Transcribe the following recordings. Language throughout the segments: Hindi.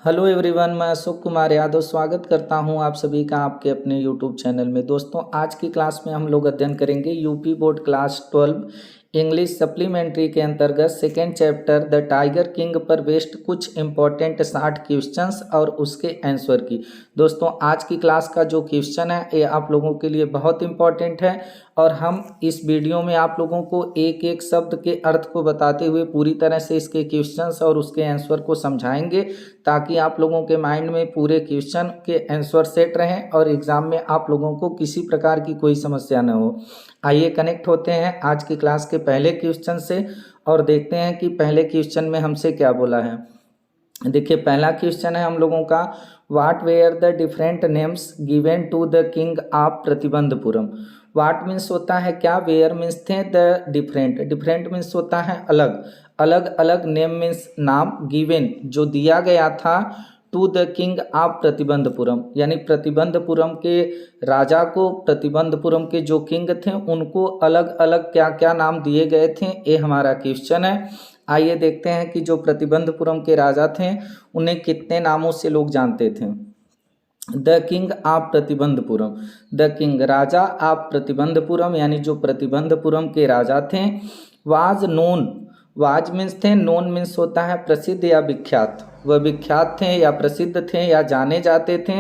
हेलो एवरीवन, मैं अशोक कुमार यादव स्वागत करता हूं आप सभी का आपके अपने यूट्यूब चैनल में। दोस्तों, आज की क्लास में हम लोग अध्ययन करेंगे UP board class 12 English supplementary के अंतर्गत second chapter the tiger king पर बेस्ड कुछ इंपॉर्टेंट 60 क्वेश्चंस और उसके आंसर की। दोस्तों, आज की क्लास का जो क्वेश्चन है ये आप लोगों के लिए बहुत इंपॉर्टेंट है और हम इस वीडियो में आप लोगों को एक एक शब्द के अर्थ को बताते हुए पूरी तरह से इसके क्वेश्चंस और उसके आंसर को समझाएंगे ताकि आप लोगों के माइंड में पूरे क्वेश्चन के आंसर सेट रहें और एग्जाम में आप लोगों को किसी प्रकार की कोई समस्या न हो। आइए कनेक्ट होते हैं आज की क्लास के पहले क्वेश्चन से और देखते हैं कि पहले क्वेश्चन में हमसे क्या बोला है। देखिए, पहला क्वेश्चन है हम लोगों का, what were the different names given to the king of Pratibandhapuram. What means होता है क्या, वेयर मीन्स थे, द डिफरेंट, डिफरेंट मीन्स होता है अलग, अलग अलग नेम मीन्स नाम, गिवन जो दिया गया था, to the king of Pratibandhapuram यानी प्रतिबंधपुरम के राजा को, प्रतिबंधपुरम के जो किंग थे उनको अलग अलग क्या क्या नाम दिए गए थे, ये हमारा क्वेश्चन है। आइए देखते हैं कि जो प्रतिबंधपुरम के राजा थे उन्हें कितने नामों से लोग जानते थे। The king of Pratibandapuram, the king Raja of Pratibandhapuram यानी जो प्रतिबंधपुरम के राजा थे। वाज नोन, वाज मीन्स थे, नोन मीन्स होता है प्रसिद्ध या विख्यात, वह विख्यात थे या प्रसिद्ध थे या जाने जाते थे।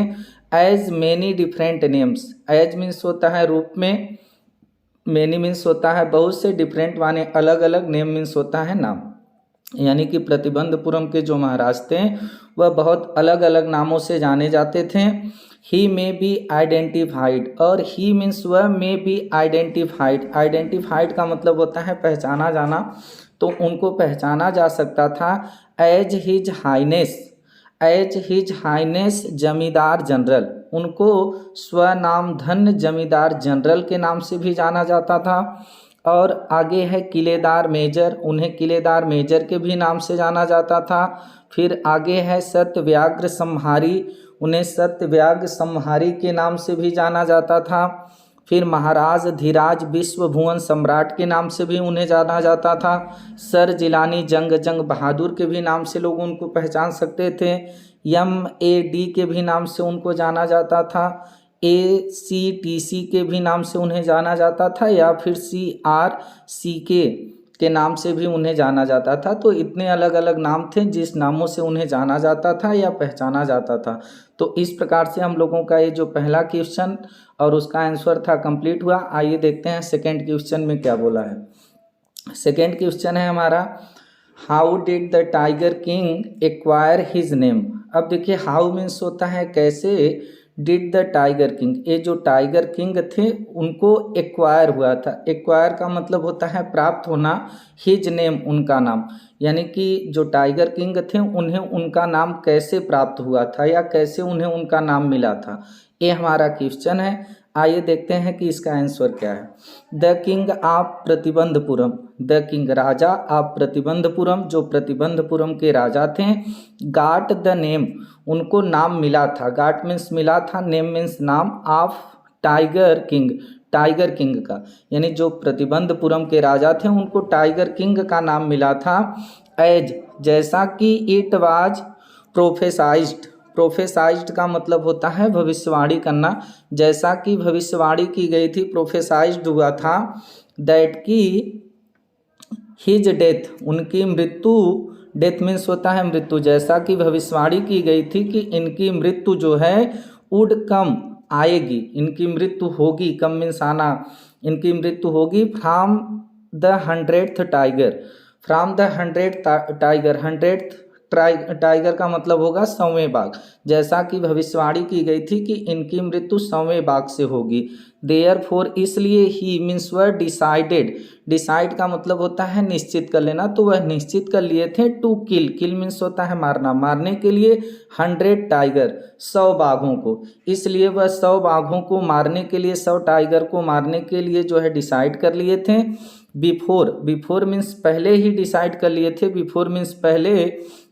As many different names, as means होता है रूप में, मेनी मीन्स होता है बहुत से, डिफरेंट माने अलग अलग, नेम मीन्स होता है नाम, यानी कि प्रतिबंधपुरम के जो महाराज थे वह बहुत अलग अलग नामों से जाने जाते थे। ही मे बी आइडेंटिफाइड, और ही मीन्स वह मे बी आइडेंटिफाइड, आइडेंटिफाइड का मतलब होता है पहचाना जाना, तो उनको पहचाना जा सकता था as his highness, as his highness zamindar general, उनको स्वनाम धन्य जमींदार जनरल के नाम से भी जाना जाता था। और आगे है किलेदार मेजर, उन्हें किलेदार मेजर के भी नाम से जाना जाता था। फिर आगे है सत्यव्याघ्र संहारी, उन्हें सत्यव्याघ्र संहारी के नाम से भी जाना जाता था। फिर महाराज धीराज विश्वभुवन सम्राट के नाम से भी उन्हें जाना जाता था। सर जिलानी जंग जंग बहादुर के भी नाम से लोग उनको पहचान सकते थे। MAD के भी नाम से उनको जाना जाता था। ACTC के भी नाम से उन्हें जाना जाता था, या फिर CRCK के नाम से भी उन्हें जाना जाता था। तो इतने अलग अलग नाम थे जिस नामों से उन्हें जाना जाता था या पहचाना जाता था। तो इस प्रकार से हम लोगों का ये जो पहला क्वेश्चन और उसका आंसर था कंप्लीट हुआ। आइए देखते हैं सेकेंड क्वेश्चन में क्या बोला है। सेकेंड क्वेश्चन है हमारा, how did the tiger king acquire his name. अब देखिए, हाउ मीन्स होता है कैसे, डिड द टाइगर किंग, ये जो टाइगर किंग थे उनको एक्वायर हुआ था, एक्वायर का मतलब होता है प्राप्त होना, हिज नेम उनका नाम, यानी कि जो टाइगर किंग थे उन्हें उनका नाम कैसे प्राप्त हुआ था या कैसे उन्हें उनका नाम मिला था, ये हमारा क्वेश्चन है। आइए देखते हैं कि इसका आंसर क्या है। The king of Pratibandapuram, the king Raja of Pratibandapuram, जो प्रतिबंधपुरम के राजा थे, गाट द नेम, उनको नाम मिला था, गाट मीन्स मिला था, नेम मीन्स नाम, of tiger king, tiger king का, यानी जो प्रतिबंधपुरम के राजा थे उनको टाइगर किंग का नाम मिला था। एज, जैसा कि, इट वाज प्रोफेसाइज्ड, प्रोफेसाइज्ड का मतलब होता है भविष्यवाणी करना, जैसा कि भविष्यवाणी की गई थी, प्रोफेसाइज्ड हुआ था, दैट की हिज डेथ, उनकी मृत्यु, डेथ मीन्स होता है मृत्यु, जैसा कि भविष्यवाणी की गई थी कि इनकी मृत्यु जो है वुड कम, आएगी, इनकी मृत्यु होगी, कम मीन्स आना, इनकी मृत्यु होगी, from the 100th tiger, from the 100th tiger, 100th tiger का मतलब होगा 100वें बाघ, जैसा कि भविष्यवाणी की गई थी कि इनकी मृत्यु 100वें बाघ से होगी। देयरफॉर, इसलिए, ही मीन्स वह डिसाइडेड, डिसाइड का मतलब होता है निश्चित कर लेना, तो वह निश्चित कर लिए थे, टू किल, किल मीन्स होता है मारना, मारने के लिए 100 टाइगर, 100 बाघों को, इसलिए वह 100 बाघों को मारने के लिए, 100 टाइगर को मारने के लिए जो है डिसाइड कर लिए थे। बिफोर, बिफोर मीन्स पहले ही डिसाइड कर लिए थे, बिफोर मीन्स पहले,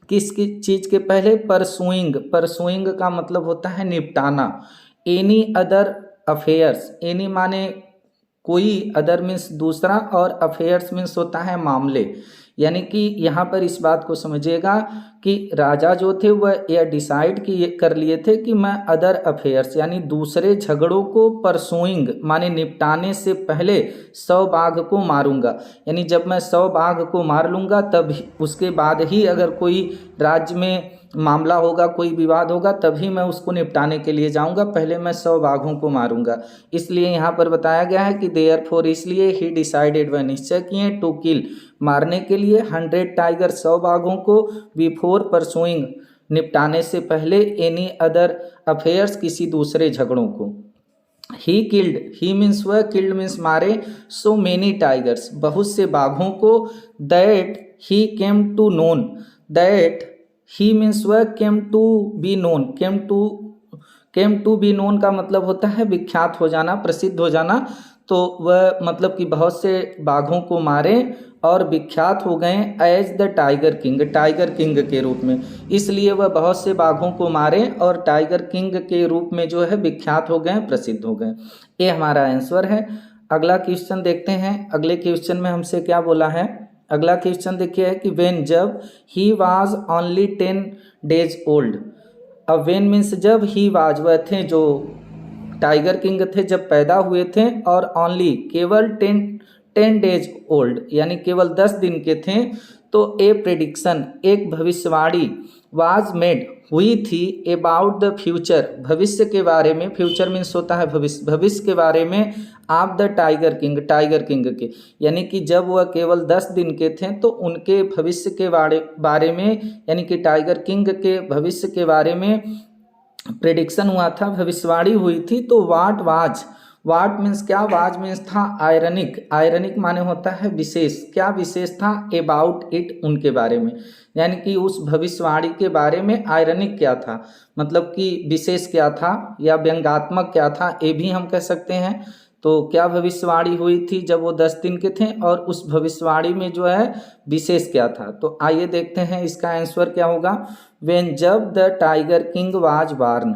किस चीज़ के पहले, परसुइंग, परसुइंग का मतलब होता है निपटाना, एनी अदर अफेयर्स, एनी माने कोई, अदर मीन्स दूसरा, और अफेयर्स मीन्स होता है मामले, यानी कि यहाँ पर इस बात को समझिएगा कि राजा जो थे वह यह डिसाइड कर लिए थे कि मैं अदर अफेयर्स यानी दूसरे झगड़ों को परसुइंग माने निपटाने से पहले 100 बाघ को मारूंगा। यानी जब मैं 100 बाघ को मार लूँगा तब उसके बाद ही अगर कोई राज्य में मामला होगा, कोई विवाद होगा, तभी मैं उसको निपटाने के लिए जाऊंगा, पहले मैं 100 बाघों को मारूंगा। इसलिए यहाँ पर बताया गया है कि देयरफॉर इसलिए ही डिसाइडेड वह निश्चय किए टू किल मारने के लिए 100 टाइगर 100 बाघों को बिफोर परसुइंग निपटाने से पहले एनी अदर अफेयर्स किसी दूसरे झगड़ों को। ही किल्ड, ही मीन्स वह, किल्ड मीन्स मारे, सो मेनी टाइगर्स बहुत से बाघों को, that he came to known, that he means वह, came to be known, came to be known का मतलब होता है विख्यात हो जाना, प्रसिद्ध हो जाना। तो वह मतलब कि बहुत से बाघों को मारे और विख्यात हो गए as the tiger king, tiger king के रूप में। इसलिए वह बहुत से बाघों को मारे और टाइगर किंग के रूप में जो है विख्यात हो गए, प्रसिद्ध हो गए। ये हमारा आंसर है। अगला क्वेश्चन देखते हैं। अगले क्वेश्चन में हमसे क्या बोला है। अगला क्वेश्चन देखिए कि वेन, जब, he was only 10 days old. अब वेन मीन्स जब, ही वाज वह थे जो टाइगर किंग थे जब पैदा हुए थे, और ओनली केवल 10 डेज ओल्ड यानी केवल 10 दिन के थे। तो ए प्रेडिक्शन एक भविष्यवाणी वाज मेड हुई थी अबाउट द फ्यूचर भविष्य के बारे में, फ्यूचर मीन्स होता है भविष्य, भविष्य के बारे में आप the tiger king, tiger king के। यानी कि जब वह केवल 10 दिन के थे तो उनके भविष्य के बारे में यानी कि टाइगर किंग के भविष्य के बारे में प्रेडिक्शन हुआ था, भविष्यवाणी हुई थी। तो वाट वाज, वाट मीन्स क्या, वाज मीन्स था आयरनिक, आयरनिक माने होता है विशेष, क्या विशेष था, अबाउट इट उनके बारे में, यानी कि उस भविष्यवाणी के बारे में आयरनिक क्या था, मतलब कि विशेष क्या था या व्यंग्यात्मक क्या था, ये भी हम कह सकते हैं। तो क्या भविष्यवाणी हुई थी जब वो 10 दिन के थे, और उस भविष्यवाणी में जो है विशेष क्या था। तो आइए देखते हैं इसका आंसर क्या होगा। वेन जब the tiger king was born,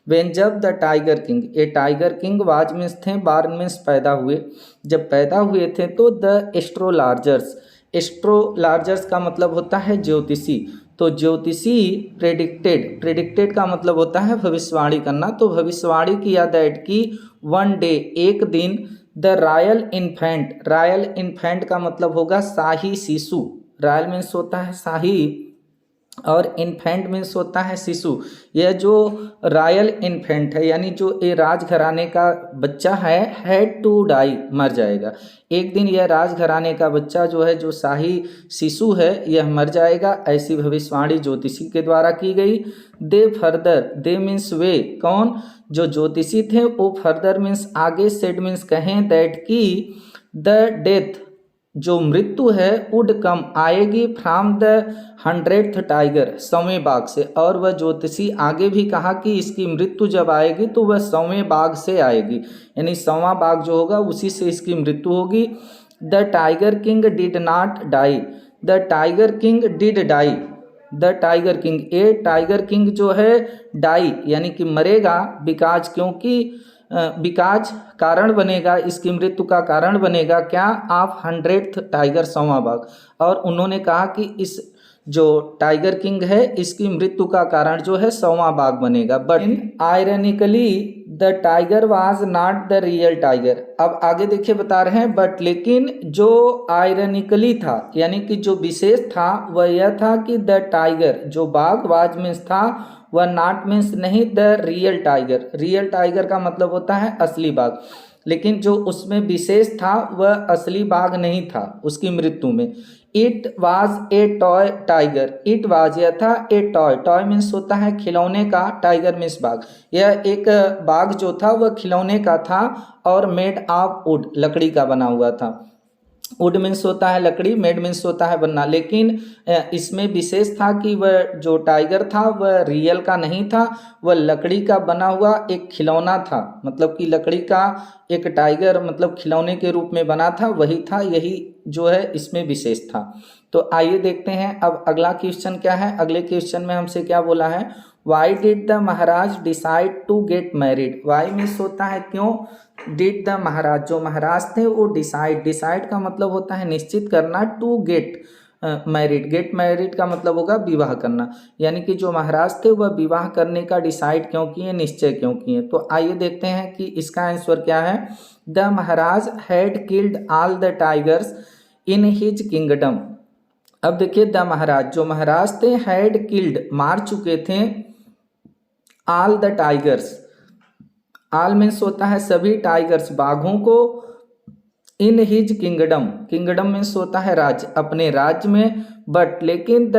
when जब the tiger king, a tiger king was means थे, बार्न मीन्स पैदा हुए, जब पैदा हुए थे तो द एस्ट्रोलार्जर्स, एस्ट्रोलार्जर्स का मतलब होता है ज्योतिषी, तो ज्योतिषी प्रेडिक्टेड, प्रेडिक्टेड का मतलब होता है भविष्यवाणी करना, तो भविष्यवाणी किया दैट की वन डे एक दिन the royal infant, royal infant का मतलब होगा शाही शिशु, रॉयल मीन्स होता है शाही और इन्फेंट मीन्स होता है शिशु। यह जो रॉयल इन्फेंट है यानी जो ये राजघराने का बच्चा है, हैड टू डाई मर जाएगा, एक दिन यह राजघराने का बच्चा जो है, जो शाही शिशु है, यह मर जाएगा, ऐसी भविष्यवाणी ज्योतिषी के द्वारा की गई। दे फर्दर, दे मीन्स वे, कौन, जो ज्योतिषी थे, वो फर्दर मीन्स आगे, सेड मीन्स कहें, दैट की द डेथ जो मृत्यु है, वुड कम आएगी, फ्रॉम द 100th टाइगर 100वें बाघ से, और वह ज्योतिषी आगे भी कहा कि इसकी मृत्यु जब आएगी तो वह 100वें बाघ से आएगी, यानी 100वां बाघ जो होगा उसी से इसकी मृत्यु होगी। The tiger king did not die, the tiger king did die, the tiger king, a tiger king जो है डाई यानी कि मरेगा, बिकॉज क्योंकि, विकाज कारण बनेगा, इसकी मृत्यु का कारण बनेगा क्या, आप 100th टाइगर 100वां बाघ। और उन्होंने कहा कि इस जो टाइगर किंग है इसकी मृत्यु का कारण जो है 100वां बाघ बनेगा। But ironically the tiger was not the real tiger. अब आगे देखिए बता रहे हैं, बट लेकिन जो आयरनिकली था यानी कि जो विशेष था वह यह था कि द टाइगर जो बाघ, वाज मीन्स था, वह नॉट मीन्स नहीं, the real tiger, real tiger का मतलब होता है असली बाघ, लेकिन जो उसमें विशेष था वह असली बाघ नहीं था उसकी मृत्यु में। It was a toy tiger, it was यह था, ए टॉय, टॉय मीन्स होता है खिलौने का, टाइगर मीन्स बाघ, यह एक बाघ जो था वह खिलौने का था, और मेड ऑफ वुड लकड़ी का बना हुआ था। वुड मीन्स होता है लकड़ी, मेड मीन्स होता है बनना, लेकिन इसमें विशेष था कि वह जो टाइगर था वह रियल का नहीं था, वह लकड़ी का बना हुआ एक खिलौना था, मतलब कि लकड़ी का एक टाइगर मतलब खिलौने के रूप में बना था, वही था, यही जो है इसमें विशेष था। तो आइए देखते हैं अब अगला क्वेश्चन क्या है। अगले क्वेश्चन में हमसे क्या बोला है, why did the Maharaja decide to get married, why means होता है क्यों, डिड द महाराज जो महाराज थे वो डिसाइड, डिसाइड का मतलब होता है निश्चित करना, to get married. Get married का मतलब होगा विवाह करना, यानी कि जो महाराज थे वह विवाह करने का डिसाइड क्यों किए, निश्चय क्यों किए। तो आइए देखते हैं कि इसका आंसर क्या है। The Maharaja had killed all the tigers in his kingdom. अब देखिए, द महाराज, जो महाराज थे, हैड किल्ड, मार चुके थे, all the tigers, all means होता है सभी, टाइगर्स बाघों को, in his kingdom, kingdom means होता है राज्य, अपने राज्य में, बट लेकिन the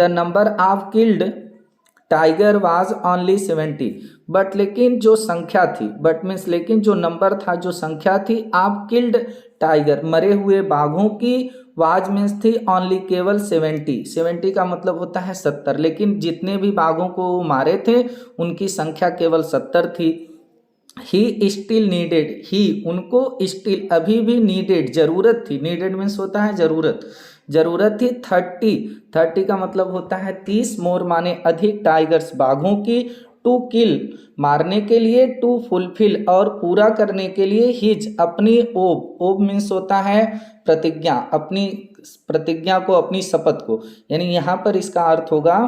number of killed tiger was only 70। But लेकिन जो संख्या थी, बट मीन्स लेकिन जो नंबर था, जो संख्या थी, आप किल्ड टाइगर, मरे हुए बाघों की, वाज मीन्स थी ओनली, केवल 70। 70 का मतलब होता है 70, लेकिन जितने भी बाघों को मारे थे उनकी संख्या केवल 70 थी। ही स्टिल नीडेड, ही उनको, स्टिल अभी भी, नीडेड जरूरत थी, नीडेड मीन्स होता है जरूरत, जरूरत थी 30 का मतलब होता है 30, मोर माने अधिक, टाइगर्स बाघों की, टू किल मारने के लिए, टू फुलफिल और पूरा करने के लिए, हिज अपनी, ओब मीन्स होता है प्रतिज्ञा, अपनी प्रतिज्ञा को, अपनी शपथ को, यानी यहाँ पर इसका अर्थ होगा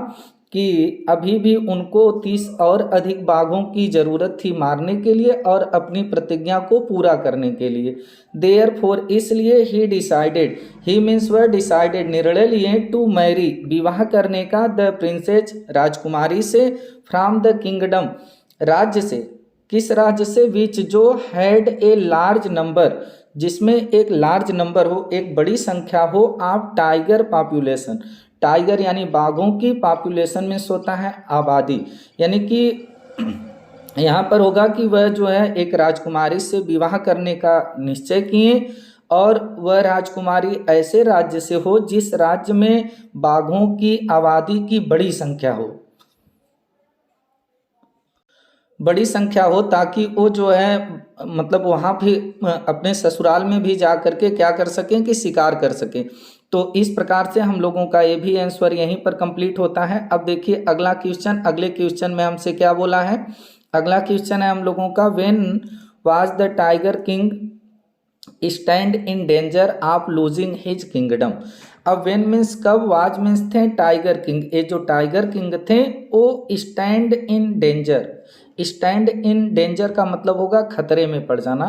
कि अभी भी उनको 30 और अधिक बाघों की जरूरत थी मारने के लिए और अपनी प्रतिज्ञा को पूरा करने के लिए। देयरफॉर, इसलिए, ही डिसाइडेड, ही मीन्स वह डिसाइडेड, निर्णय लिए, टू मैरी, विवाह करने का, द प्रिंसेस, राजकुमारी से, फ्रॉम द किंगडम, राज्य से, किस राज्य से, विच जो, हैड ए लार्ज नंबर, जिसमें एक लार्ज नंबर हो, एक बड़ी संख्या हो, ऑफ टाइगर पॉपुलेशन, टाइगर यानी बाघों की, पॉपुलेशन में होता है आबादी, यानी कि यहाँ पर होगा कि वह जो है एक राजकुमारी से विवाह करने का निश्चय किए, और वह राजकुमारी ऐसे राज्य से हो जिस राज्य में बाघों की आबादी की बड़ी संख्या हो, बड़ी संख्या हो, ताकि वो जो है मतलब वहाँ भी अपने ससुराल में भी जा करके क्या कर सकें कि शिकार कर सकें। तो इस प्रकार से हम लोगों का ये भी आंसर यहीं पर कंप्लीट होता है। अब देखिए अगला क्वेश्चन, अगले क्वेश्चन में हमसे क्या बोला है। अगला क्वेश्चन है हम लोगों का, when was the tiger king stand in danger of losing his kingdom. अब व्हेन मीन्स कब, वाज मीन्स थे टाइगर किंग, ये जो टाइगर किंग थे वो stand in danger, stand in danger का मतलब होगा खतरे में पड़ जाना।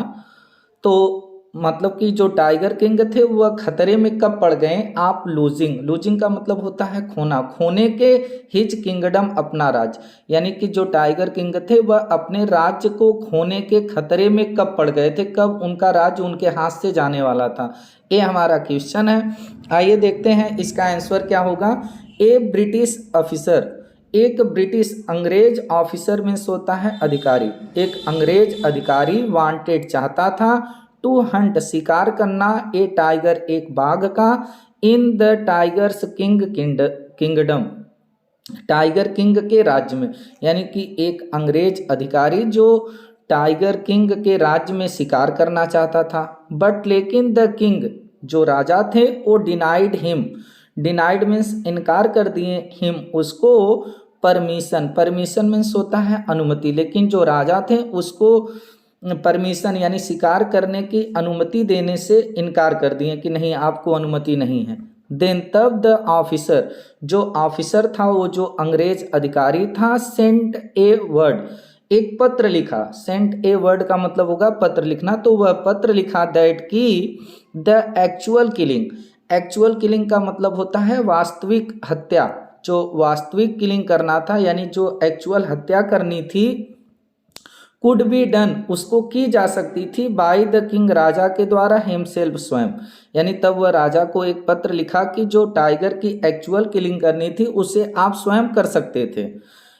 तो मतलब कि जो टाइगर किंग थे वह खतरे में कब पड़ गए, आप लूजिंग, लूजिंग का मतलब होता है खोना, खोने के, हिज किंगडम अपना राज्य, यानी कि जो टाइगर किंग थे वह अपने राज्य को खोने के खतरे में कब पड़ गए थे, कब उनका राज्य उनके हाथ से जाने वाला था, ये हमारा क्वेश्चन है। आइए देखते हैं इसका आंसर क्या होगा। ए ब्रिटिश ऑफिसर, एक ब्रिटिश अंग्रेज ऑफिसर मीन्स होता है अधिकारी, एक अंग्रेज अधिकारी वांटेड चाहता था, टू हंट शिकार करना, ए टाइगर एक बाघ का, in the tigers kingdom tiger king के राज्य में, यानी कि एक अंग्रेज अधिकारी जो टाइगर किंग के राज्य में शिकार करना चाहता था, बट लेकिन द किंग जो राजा थे वो डिनाइड हिम, डिनाइड मीन्स इनकार कर दिए, हिम उसको, परमिशन, परमिशन मीन्स होता है अनुमति, लेकिन जो राजा थे उसको परमिशन यानी शिकार करने की अनुमति देने से इनकार कर दिए कि नहीं आपको अनुमति नहीं है। देन तब द ऑफिसर, जो ऑफिसर था वो जो अंग्रेज अधिकारी था, सेंट ए वर्ड, एक पत्र लिखा, सेंट ए वर्ड का मतलब होगा पत्र लिखना, तो वह पत्र लिखा दैट की the actual killing, actual killing का मतलब होता है वास्तविक हत्या, जो वास्तविक किलिंग करना था यानी जो एक्चुअल हत्या करनी थी, कुड बी डन उसको की जा सकती थी, बाय द किंग राजा के द्वारा, हिमसेल्फ स्वयं, यानी तब वह राजा को एक पत्र लिखा कि जो टाइगर की एक्चुअल किलिंग करनी थी उसे आप स्वयं कर सकते थे।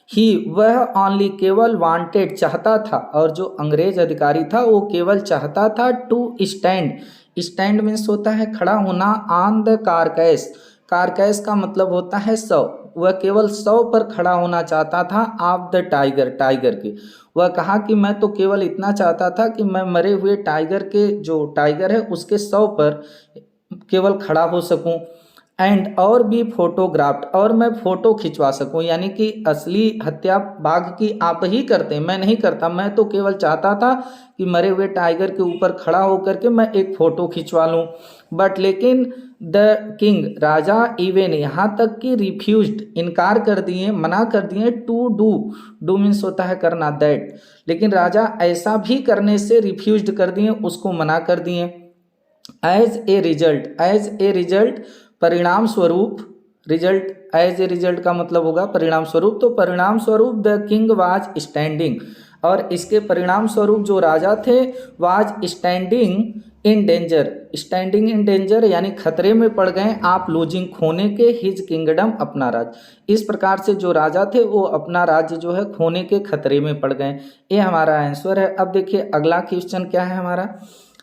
ही वह ओनली केवल वांटेड चाहता था, और जो अंग्रेज अधिकारी था वो केवल चाहता था, टू स्टैंड, स्टैंड मीन्स होता है खड़ा होना, ऑन द कारकैस, कारकैस का मतलब होता है शव, वह केवल शव पर खड़ा होना चाहता था, ऑफ द टाइगर, टाइगर के, वह कहा कि मैं तो केवल इतना चाहता था कि मैं मरे हुए टाइगर के, जो टाइगर है उसके शव पर केवल खड़ा हो सकूं, एंड और भी फोटोग्राफ्ट, और मैं फोटो खिंचवा सकूं, यानी कि असली हत्या बाघ की आप ही करते, मैं नहीं करता, मैं तो केवल चाहता था कि मरे हुए टाइगर के ऊपर खड़ा होकर के मैं एक फ़ोटो खिंचवा लूँ, बट लेकिन द किंग राजा इवन यहाँ तक कि रिफ्यूज्ड इनकार कर दिए, मना कर दिए, टू डू, डू मीन्स होता है करना, दैट, लेकिन राजा ऐसा भी करने से रिफ्यूज्ड कर दिए, उसको मना कर दिए। एज ए रिजल्ट परिणाम स्वरूप, रिजल्ट एज ए रिजल्ट का मतलब होगा परिणाम स्वरूप, तो परिणाम स्वरूप द किंग वाज स्टैंडिंग, और इसके परिणाम स्वरूप जो राजा थे वाज स्टैंडिंग इन डेंजर यानी खतरे में पड़ गए, आप लूजिंग खोने के, हिज किंगडम अपना राज्य। इस प्रकार से जो राजा थे वो अपना राज्य जो है खोने के खतरे में पड़ गए। ये हमारा आंसर है। अब देखिए अगला क्वेश्चन क्या है हमारा,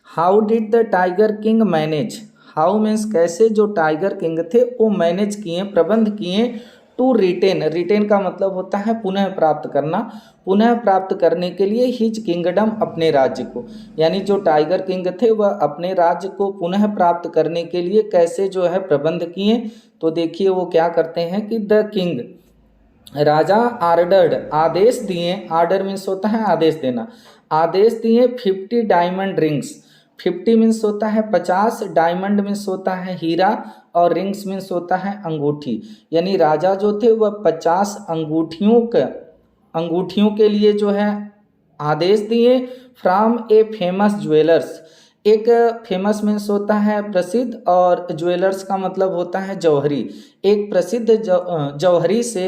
how did the tiger king manage, how means कैसे जो टाइगर किंग थे वो मैनेज किए, प्रबंध किए, टू रिटेन का मतलब होता है पुनः प्राप्त करना, पुनः प्राप्त करने के लिए हिज किंगडम अपने राज्य को, यानी जो टाइगर किंग थे वह अपने राज्य को पुनः प्राप्त करने के लिए कैसे जो है प्रबंध किए। तो देखिए वो क्या करते हैं कि द किंग राजा आर्डर्ड आदेश दिए, आर्डर मीन्स होता है आदेश देना, आदेश दिए 50 डायमंड रिंग्स, 50 मीन्स होता है 50, डायमंड मीन्स होता है हीरा, और रिंग्स मीन्स होता है अंगूठी, यानी राजा जो थे वह 50 अंगूठियों के लिए जो है आदेश दिए फ्रॉम ए फेमस ज्वेलर्स, एक फेमस मीन्स होता है प्रसिद्ध, और ज्वेलर्स का मतलब होता है जौहरी, एक प्रसिद्ध जौहरी से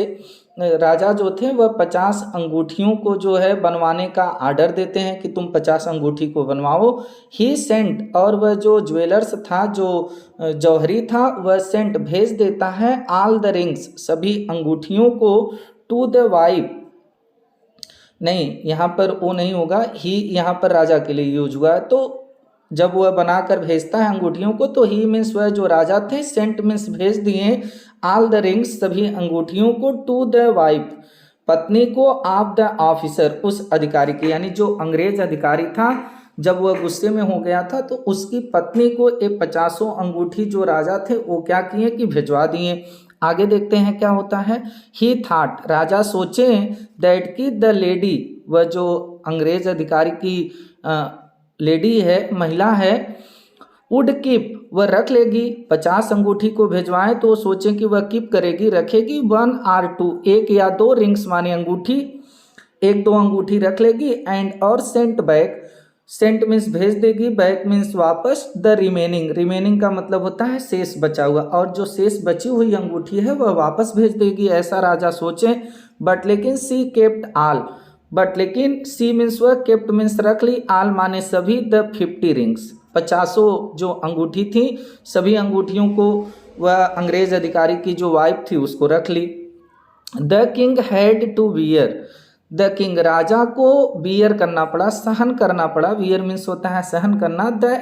राजा जो थे वह 50 अंगूठियों को जो है बनवाने का आर्डर देते हैं कि तुम 50 अंगूठी को बनवाओ। ही सेंट, और वह जो ज्वेलर्स था, जो जौहरी था, वह सेंट भेज देता है ऑल द रिंग्स, सभी अंगूठियों को, टू द वाइफ, नहीं यहाँ पर वो नहीं होगा, ही यहाँ पर राजा के लिए यूज हुआ है, तो जब वह बनाकर भेजता है अंगूठियों को तो ही मीन्स वह जो राजा थे, सेंट मीन्स भेज दिए, ऑल द रिंग्स सभी अंगूठियों को, टू द वाइफ पत्नी को, ऑफ द ऑफिसर उस अधिकारी की, यानी जो अंग्रेज अधिकारी था जब वह गुस्से में हो गया था तो उसकी पत्नी को एक 50 अंगूठी जो राजा थे वो क्या किए कि भिजवा दिए। आगे देखते हैं क्या होता है, ही थाट राजा सोचे, दैट की द लेडी, वह जो अंग्रेज अधिकारी की लेडी है, महिला है, वुड कीप वह रख लेगी, 50 अंगूठी को भेजवाएं तो सोचें कि वह कीप करेगी, रखेगी 1 or 2 एक या 2 रिंग्स माने अंगूठी, 1-2 अंगूठी रख लेगी, एंड और सेंट बैक, सेंट मीन्स भेज देगी, बैक मीन्स वापस, द रिमेनिंग का मतलब होता है शेष बचा हुआ, और जो शेष बची हुई अंगूठी है वह वापस भेज देगी, ऐसा राजा सोचे। बट लेकिन सी केप्ट ऑल, बट लेकिन सी मीन्स वह, केप्ट मीन्स रख ली, आल माने सभी, द 50 रिंग्स 50 जो अंगूठी थी सभी अंगूठियों को वह अंग्रेज अधिकारी की जो वाइफ थी उसको रख ली। The king had to bear, the king राजा को बियर करना पड़ा, सहन करना पड़ा, बियर मीन्स होता है सहन करना, द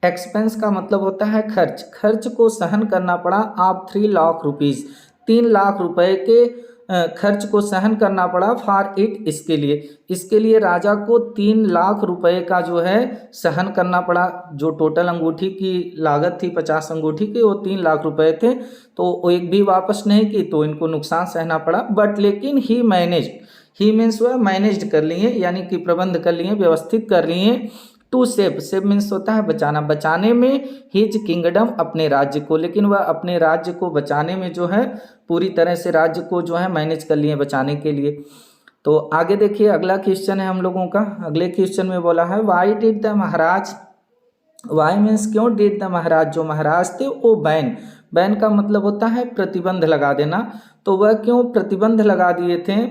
एक्सपेंस का मतलब होता है खर्च को सहन करना पड़ा, आप 3 लाख रुपीज़ 3 लाख रुपए के खर्च को सहन करना पड़ा, फॉर इट इसके लिए राजा को 3 लाख रुपए का जो है सहन करना पड़ा, जो टोटल अंगूठी की लागत थी 50 अंगूठी की वो 3 लाख रुपए थे, तो वो एक भी वापस नहीं की तो इनको नुकसान सहना पड़ा। बट लेकिन ही मीन्स वह मैनेज्ड कर लिए, यानी कि प्रबंध कर लिए, व्यवस्थित कर लिए, टू सेव मीन्स होता है बचाना, बचाने में हिज किंगडम अपने राज्य को, लेकिन वह अपने राज्य को बचाने में जो है पूरी तरह से राज्य को जो है मैनेज कर लिए बचाने के लिए। तो आगे देखिए अगला क्वेश्चन है हम लोगों का, अगले क्वेश्चन में बोला है why did the Maharaja, why means क्यों, डिड द महाराज जो महाराज थे वो बैन का मतलब होता है प्रतिबंध लगा देना, तो वह क्यों प्रतिबंध लगा दिए थे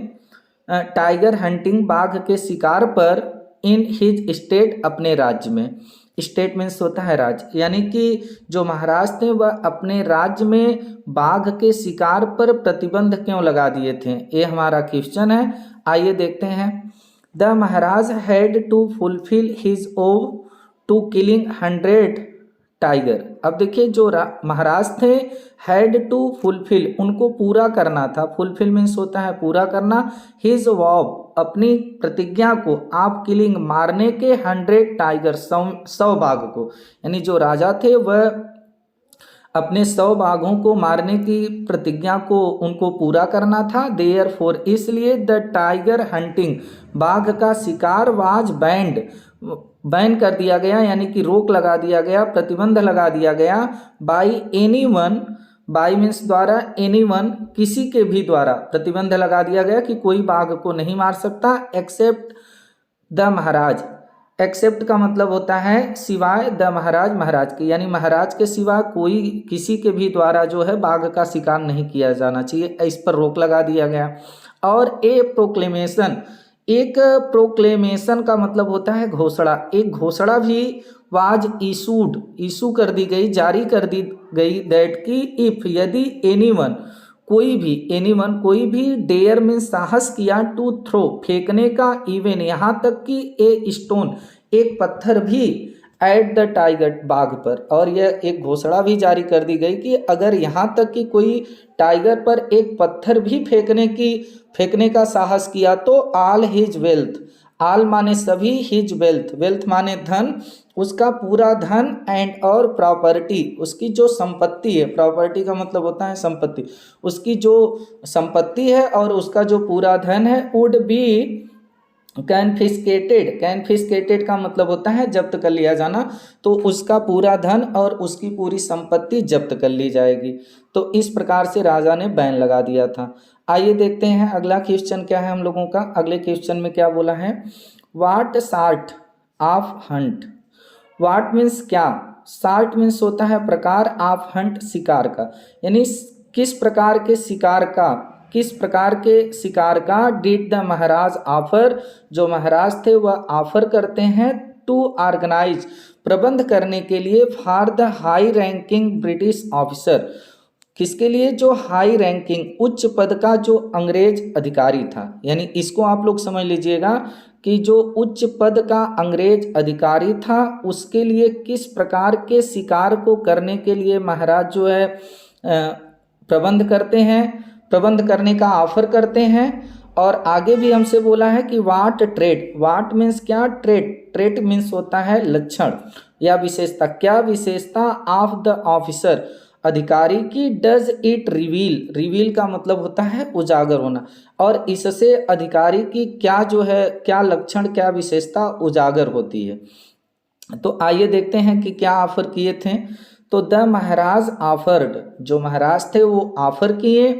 टाइगर हंटिंग बाघ के शिकार पर, इन हिज स्टेट अपने राज्य में, स्टेट मीन्स होता है राज्य, यानी कि जो महाराज थे वह अपने राज्य में बाघ के शिकार पर प्रतिबंध क्यों लगा दिए थे, ये हमारा क्वेश्चन है। आइए देखते हैं, the Maharaja had to fulfil his vow to killing 100 tiger. अब देखिए जो महाराज थे हैड टू फुलफिल उनको पूरा करना था, फुलफिल मीन्स होता है पूरा करना, हिज वॉव अपनी प्रतिज्ञा को, आप किलिंग मारने के 100 टाइगर 100 बाघ को, यानी जो राजा थे वह अपने 100 बाघों को मारने की प्रतिज्ञा को उनको पूरा करना था। देयरफॉर इसलिए द टाइगर हंटिंग बाघ का शिकार वाज बैंड बैन कर दिया गया, यानी कि रोक लगा दिया गया, प्रतिबंध लगा दिया गया। बाई एनीवन, बाई मीन्स द्वारा, एनीवन किसी के भी द्वारा प्रतिबंध लगा दिया गया कि कोई बाघ को नहीं मार सकता, एक्सेप्ट द महाराज। एक्सेप्ट का मतलब होता है सिवाय, द महाराज महाराज के, यानी महाराज के सिवा कोई किसी के भी द्वारा जो है बाघ का शिकार नहीं किया जाना चाहिए, इस पर रोक लगा दिया गया। और ए प्रोक्लेमेशन, एक प्रोक्लेमेशन का मतलब होता है घोषणा, एक घोषणा भी वाज इशूड, इशू कर दी गई, जारी कर दी गई, दैट की इफ, यदि एनीवन कोई भी, एनीवन कोई भी, डेयर में साहस किया, टू थ्रो फेंकने का, इवन यहाँ तक कि ए स्टोन एक पत्थर भी, एट द टाइगर बाघ पर। और यह एक घोषणा भी जारी कर दी गई कि अगर यहाँ तक कि कोई टाइगर पर एक पत्थर भी फेंकने का साहस किया तो ऑल हिज वेल्थ, ऑल माने सभी, हिज वेल्थ, वेल्थ माने धन, उसका पूरा धन, एंड और प्रॉपर्टी, उसकी जो संपत्ति है, प्रॉपर्टी का मतलब होता है संपत्ति, उसकी जो संपत्ति है और उसका जो पूरा धन है, वुड बी कैनफिस्केटेड, कैनफिस्केटेड का मतलब होता है जब्त कर लिया जाना, तो उसका पूरा धन और उसकी पूरी संपत्ति जब्त कर ली जाएगी। तो इस प्रकार से राजा ने बैन लगा दिया था। आइए देखते हैं अगला क्वेश्चन क्या है हम लोगों का। अगले क्वेश्चन में क्या बोला है, what sort of Hunt, what means क्या, सॉर्ट मीन्स होता है प्रकार, ऑफ हंट शिकार का, यानी किस प्रकार के शिकार का, किस प्रकार के शिकार का, डिड द महाराज ऑफर, जो महाराज थे वह ऑफर करते हैं, टू ऑर्गेनाइज प्रबंध करने के लिए, for the high ranking British officer, किसके लिए, जो हाई रैंकिंग उच्च पद का जो अंग्रेज अधिकारी था, यानी इसको आप लोग समझ लीजिएगा कि जो उच्च पद का अंग्रेज अधिकारी था उसके लिए किस प्रकार के शिकार को करने के लिए महाराज जो है प्रबंध करते हैं, प्रबंध करने का ऑफर करते हैं। और आगे भी हमसे बोला है कि वाट ट्रेट, वाट मीन्स क्या, ट्रेट, ट्रेट मीन्स होता है लक्षण या विशेषता, क्या विशेषता, ऑफ द ऑफिसर अधिकारी की, डज इट रिवील, रिवील का मतलब होता है उजागर होना, और इससे अधिकारी की क्या जो है, क्या लक्षण, क्या विशेषता उजागर होती है। तो आइए देखते हैं कि क्या ऑफर किए थे। तो द महाराज ऑफर्ड, जो महाराज थे वो ऑफर किए,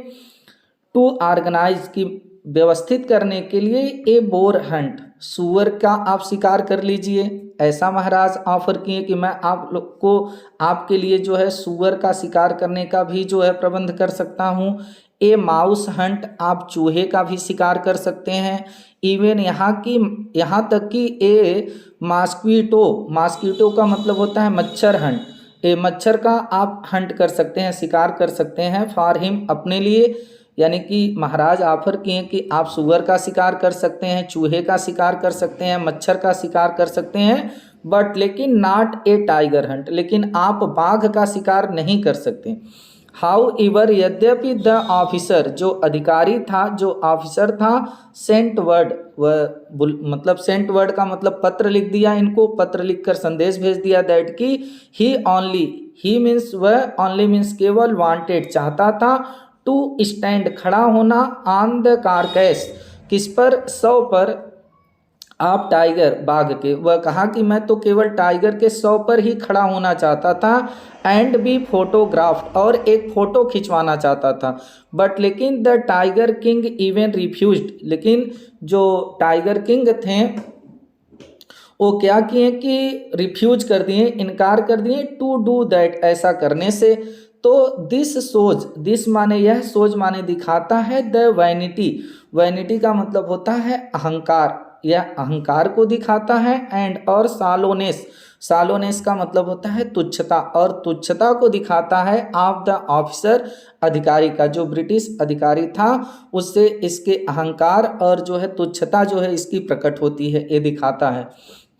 टू ऑर्गेनाइज की व्यवस्थित करने के लिए, ए बोर हंट, सूअर का आप शिकार कर लीजिए, ऐसा महाराज ऑफर किए कि मैं आप लोग को, आपके लिए जो है सूअर का शिकार करने का भी जो है प्रबंध कर सकता हूँ। ए माउस हंट, आप चूहे का भी शिकार कर सकते हैं। इवन यहाँ तक कि ए मॉस्क्वीटो, मॉस्क्वीटो का मतलब होता है मच्छर हंट, ए मच्छर का आप हंट कर सकते हैं, शिकार कर सकते हैं, फॉर हिम अपने लिए, यानी कि महाराज ऑफर किए कि आप सूअर का शिकार कर सकते हैं, चूहे का शिकार कर सकते हैं, मच्छर का शिकार कर सकते हैं, बट लेकिन नॉट ए टाइगर हंट, लेकिन आप बाघ का शिकार नहीं कर सकते। हाउ एवर, यद्यपि द ऑफिसर, जो अधिकारी था, जो ऑफिसर था, सेंट वर्ड, वह मतलब सेंट वर्ड का मतलब पत्र लिख दिया, इनको पत्र लिखकर संदेश भेज दिया, दैट की ही ओनली, ही मीन्स वह, ओनली मीन्स केवल, वांटेड चाहता था, टू स्टैंड खड़ा होना, ऑन द कारकैस किस पर, शव पर, आप टाइगर बाघ के, वह कहा कि मैं तो केवल टाइगर के शव पर ही खड़ा होना चाहता था, एंड भी फोटोग्राफ, और एक फोटो खिंचवाना चाहता था, बट लेकिन the tiger king even refused, लेकिन जो टाइगर किंग थे वो क्या किए कि रिफ्यूज कर दिए, इनकार कर दिए, टू डू दैट, ऐसा करने से। तो दिस सोज, दिस माने यह, सोज माने दिखाता है, द वैनिटी, वैनिटी का मतलब होता है अहंकार, यह अहंकार को दिखाता है, एंड और सालोनेस, सालोनेस का मतलब होता है तुच्छता, और तुच्छता को दिखाता है, ऑफ द ऑफिसर अधिकारी का, जो ब्रिटिश अधिकारी था उससे इसके अहंकार और जो है तुच्छता जो है इसकी प्रकट होती है, ये दिखाता है।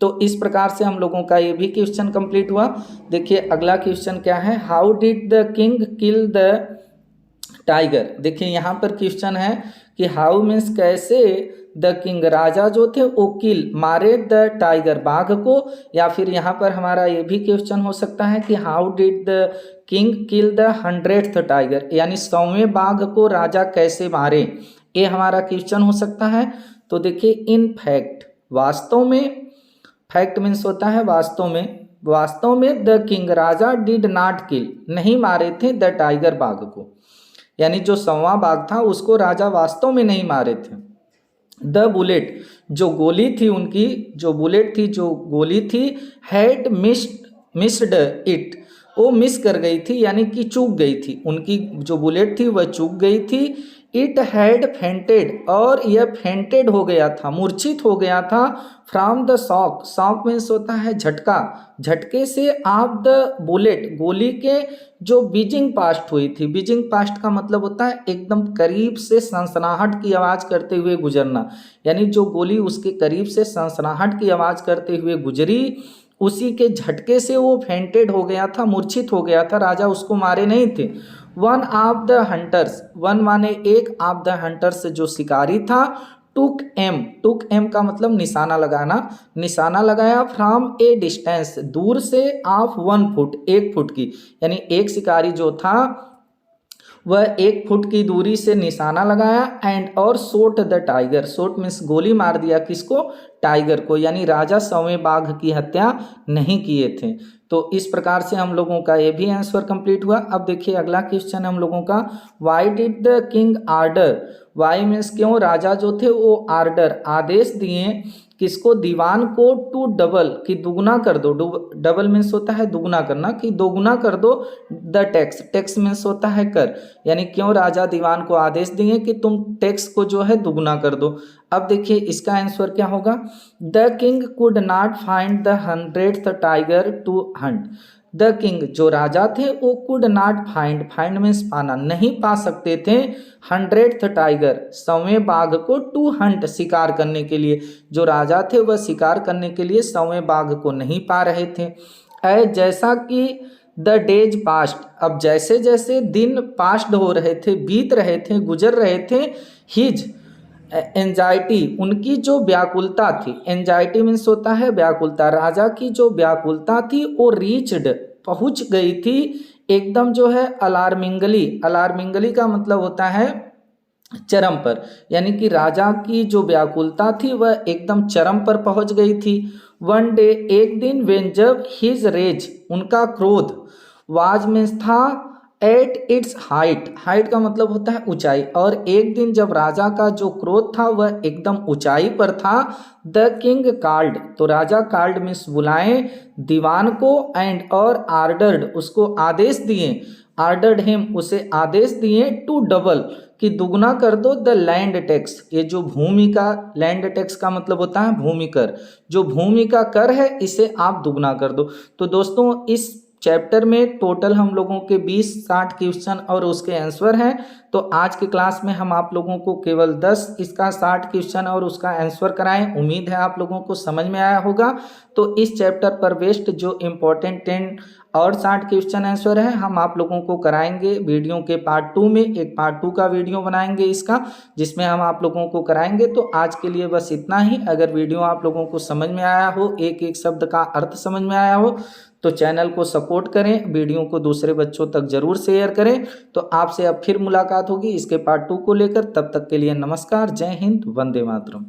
तो इस प्रकार से हम लोगों का ये भी क्वेश्चन कंप्लीट हुआ। देखिए अगला क्वेश्चन क्या है, how did the king kill the tiger. देखिए यहाँ पर क्वेश्चन है कि हाउ मीन्स कैसे, द किंग राजा जो थे वो किल मारे, द टाइगर बाघ को, या फिर यहाँ पर हमारा ये भी क्वेश्चन हो सकता है कि how did the king kill the 100th tiger, यानी 100वें बाघ को राजा कैसे मारे, ये हमारा क्वेश्चन हो सकता है। तो देखिए इन फैक्ट, वास्तव में फैक्ट मीन्स होता है वास्तव में। वास्तव में the king Raja did not kill, नहीं मारे थे द टाइगर बाघ को, यानी जो संवा बाघ था उसको राजा वास्तव में नहीं मारे थे। द बुलेट, जो गोली थी उनकी, जो बुलेट थी, जो गोली थी, हैड मिस्ड इट, वो मिस कर गई थी यानी कि चूक गई थी, उनकी जो बुलेट थी वह चूक गई थी। इट हैड फेंटेड, और यह फेंटेड हो गया था, मूर्छित हो गया था, from the shock, shock means होता है झटका, झटके से ऑफ द बुलेट, गोली के जो बीजिंग पास्ट हुई थी। बीजिंग पास्ट का मतलब होता है एकदम करीब से सनसनाहट की आवाज़ करते हुए गुजरना, यानी जो गोली उसके करीब से सनसनाहट की आवाज़ करते हुए गुजरी, उसी के झटके से वो फेंटेड हो गया था, मूर्छित हो गया था, राजा उसको मारे नहीं थे। One of the hunters, one माने एक, ऑफ द हंटर्स जो शिकारी था, टुक एम का मतलब निशाना लगाना, निशाना लगाया, फ्रॉम ए डिस्टेंस, दूर से, ऑफ 1 फुट, 1 फुट की, यानी एक शिकारी जो था वह 1 फुट की दूरी से निशाना लगाया, एंड और shot the tiger, shot means गोली मार दिया, किसको, टाइगर को, यानी राजा सौवें बाघ की हत्या नहीं किए थे। तो इस प्रकार से हम लोगों का ये भी आंसर कंप्लीट हुआ। अब देखिए अगला क्वेश्चन है हम लोगों का, why did the king order, why means क्यों, राजा जो थे वो आर्डर आदेश दिए, किसको, दीवान को, टू डबल, कि दुगुना कर दो, डबल मीन्स होता है दुगुना करना, कि दोगुना कर दो द टैक्स, टैक्स मीन्स होता है कर, यानी क्यों राजा दीवान को आदेश दिए कि तुम टैक्स को जो है दुगुना कर दो। अब देखिए इसका आंसर क्या होगा, the king could not find the 100th tiger to hunt, the king जो राजा थे वो could not find, find means पाना, नहीं पा सकते थे 100th टाइगर, 100वें बाघ को, टू हंट शिकार करने के लिए, जो राजा थे वह शिकार करने के लिए 100वें बाघ को नहीं पा रहे थे। जैसा कि द डेज पास्ट, अब जैसे जैसे दिन पास्ट हो रहे थे, बीत रहे थे, गुजर रहे थे, हिज एंजाइटी, उनकी जो व्याकुलता थी, एंजाइटी मीन्स होता है व्याकुलता, राजा की जो व्याकुलता थी वो रीच्ड, पहुंच गई थी, एकदम जो है अलार्मिंगली, अलार्मिंगली का मतलब होता है चरम पर, यानी कि राजा की जो व्याकुलता थी वह एकदम चरम पर पहुंच गई थी। वन डे, एक दिन, वेन जब, हिज रेज, उनका क्रोध, वाज मीन्स था, एट इट्स हाइट, हाइट का मतलब होता है ऊंचाई, और एक दिन जब राजा का जो क्रोध था वह एकदम ऊंचाई पर था, द किंग कॉल्ड, तो राजा कॉल्ड मीन्स बुलाए, दीवान को, एंड और आर्डर्ड, उसको आदेश दिए, आर्डर्ड हिम, उसे आदेश दिए, टू डबल, कि दुगना कर दो, द लैंड टैक्स, ये जो भूमि का, लैंड टैक्स का मतलब होता है भूमि कर, जो भूमि का कर है इसे आप दुगना कर दो। तो दोस्तों इस चैप्टर में टोटल हम लोगों के 20-60 क्वेश्चन और उसके आंसर हैं। तो आज की क्लास में हम आप लोगों को केवल 10 इसका 60 क्वेश्चन और उसका आंसर कराएं। उम्मीद है आप लोगों को समझ में आया होगा। तो इस चैप्टर पर बेस्ड जो इम्पोर्टेंट 10 और 60 क्वेश्चन आंसर है हम आप लोगों को कराएंगे वीडियो के पार्ट 2 में, एक पार्ट 2 का वीडियो बनाएंगे इसका, जिसमें हम आप लोगों को कराएंगे। तो आज के लिए बस इतना ही। अगर वीडियो आप लोगों को समझ में आया हो, एक एक शब्द का अर्थ समझ में आया हो, तो चैनल को सपोर्ट करें, वीडियो को दूसरे बच्चों तक जरूर शेयर करें। तो आपसे अब फिर मुलाकात होगी इसके पार्ट 2 को लेकर। तब तक के लिए नमस्कार, जय हिंद, वंदे मातरम।